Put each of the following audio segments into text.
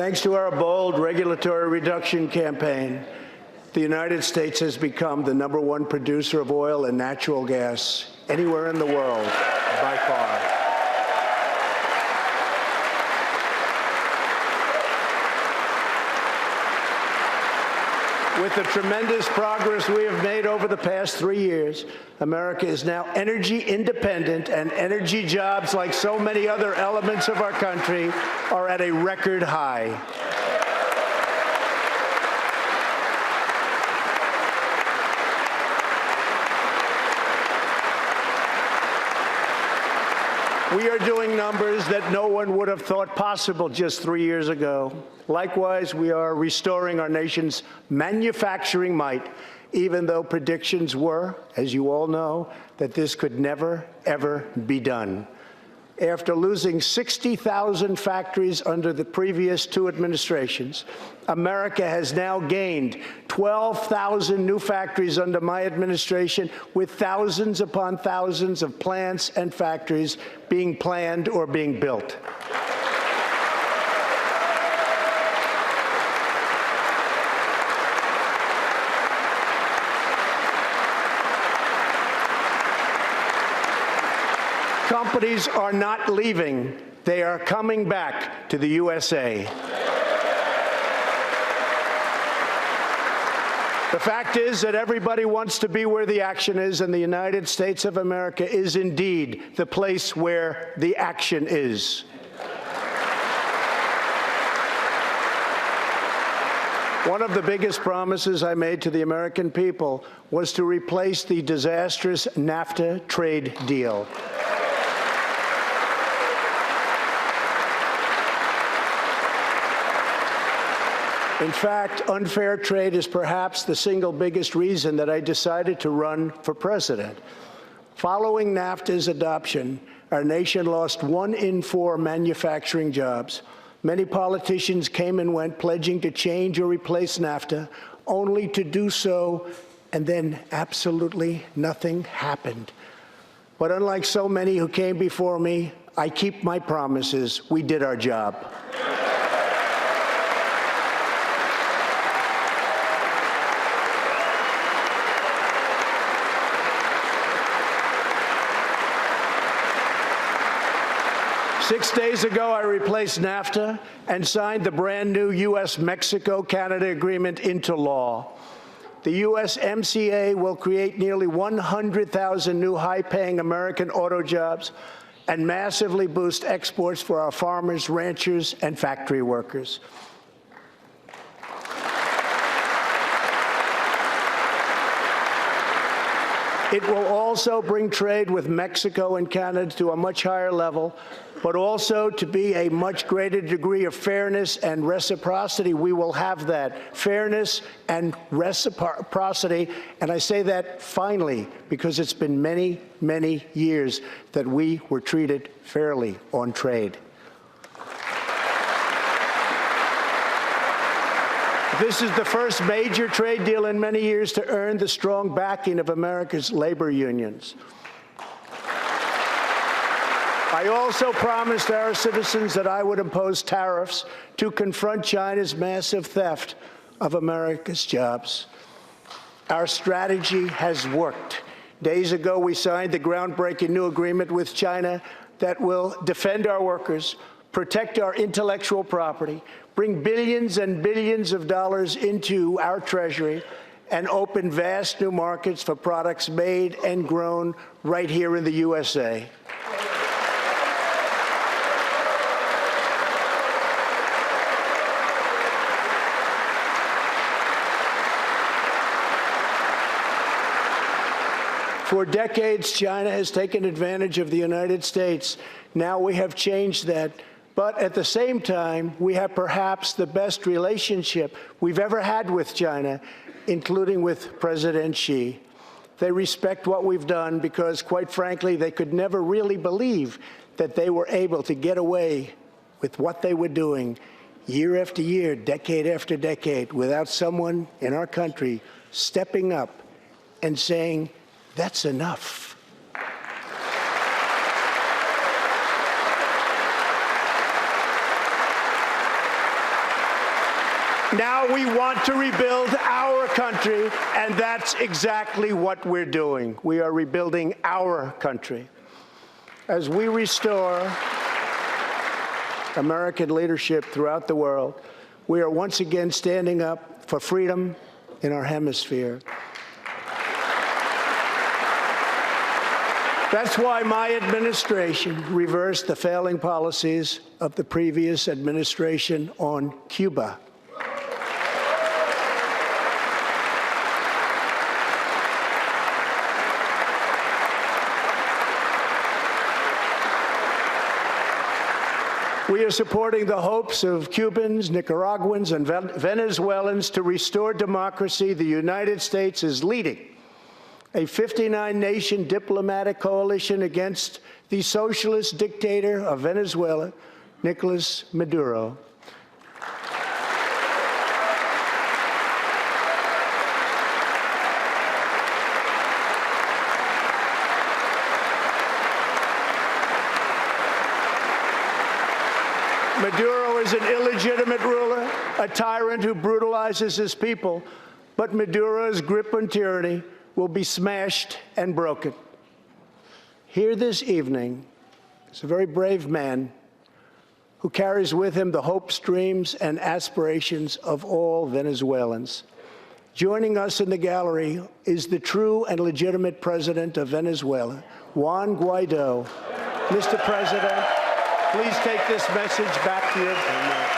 Thanks to our bold regulatory reduction campaign, the United States has become the #1 producer of oil and natural gas anywhere in the world by far. With the tremendous progress we have made over the past 3 years, America is now energy independent, and energy jobs, like so many other elements of our country, are at a record high. We are doing numbers that no one would have thought possible just 3 years ago. Likewise, we are restoring our nation's manufacturing might, even though predictions were, as you all know, that this could never, ever be done. After losing 60,000 factories under the previous 2 administrations, America has now gained 12,000 new factories under my administration, with thousands upon thousands of plants and factories being planned or being built. Companies are not leaving. They are coming back to the USA. The fact is that everybody wants to be where the action is, and the United States of America is indeed the place where the action is. One of the biggest promises I made to the American people was to replace the disastrous NAFTA trade deal. In fact, unfair trade is perhaps the single biggest reason that I decided to run for president. Following NAFTA's adoption, our nation lost 1 in 4 manufacturing jobs. Many politicians came and went, pledging to change or replace NAFTA, only to do so, and then absolutely nothing happened. But unlike so many who came before me, I keep my promises. We did our job. Six days ago, I replaced NAFTA and signed the brand-new U.S.-Mexico-Canada agreement into law. The USMCA will create nearly 100,000 new high-paying American auto jobs and massively boost exports for our farmers, ranchers, and factory workers. It will also bring trade with Mexico and Canada to a much higher level, but also to be a much greater degree of fairness and reciprocity. We will have that fairness and reciprocity, and I say that finally because it's been many, many years that we were treated fairly on trade. This is the first major trade deal in many years to earn the strong backing of America's labor unions. I also promised our citizens that I would impose tariffs to confront China's massive theft of America's jobs. Our strategy has worked. Days ago, we signed the groundbreaking new agreement with China that will defend our workers, protect our intellectual property, bring billions and billions of dollars into our treasury, and open vast new markets for products made and grown right here in the USA. For decades, China has taken advantage of the United States. Now we have changed that. But at the same time, we have perhaps the best relationship we've ever had with China, including with President Xi. They respect what we've done because, quite frankly, they could never really believe that they were able to get away with what they were doing year after year, decade after decade, without someone in our country stepping up and saying, "That's enough." Now we want to rebuild our country, and that's exactly what we're doing. We are rebuilding our country. As we restore American leadership throughout the world, we are once again standing up for freedom in our hemisphere. That's why my administration reversed the failing policies of the previous administration on Cuba. We are supporting the hopes of Cubans, Nicaraguans, and Venezuelans to restore democracy. The United States is leading a 59-nation diplomatic coalition against the socialist dictator of Venezuela, Nicolas Maduro. Maduro is an illegitimate ruler, a tyrant who brutalizes his people, but Maduro's grip on tyranny will be smashed and broken. Here this evening is a very brave man who carries with him the hopes, dreams, and aspirations of all Venezuelans. Joining us in the gallery is the true and legitimate president of Venezuela, Juan Guaido. Mr. President, please take this message back to your family.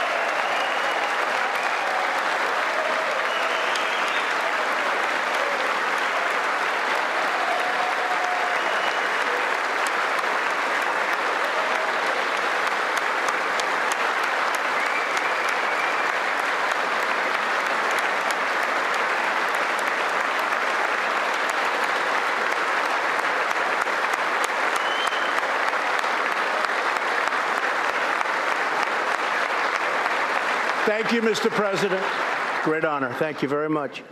Thank you, Mr. President. Great honor. Thank you very much.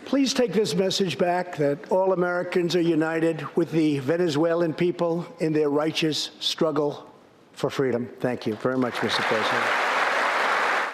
Please take this message back that all Americans are united with the Venezuelan people in their righteous struggle for freedom. Thank you very much, Mr. President.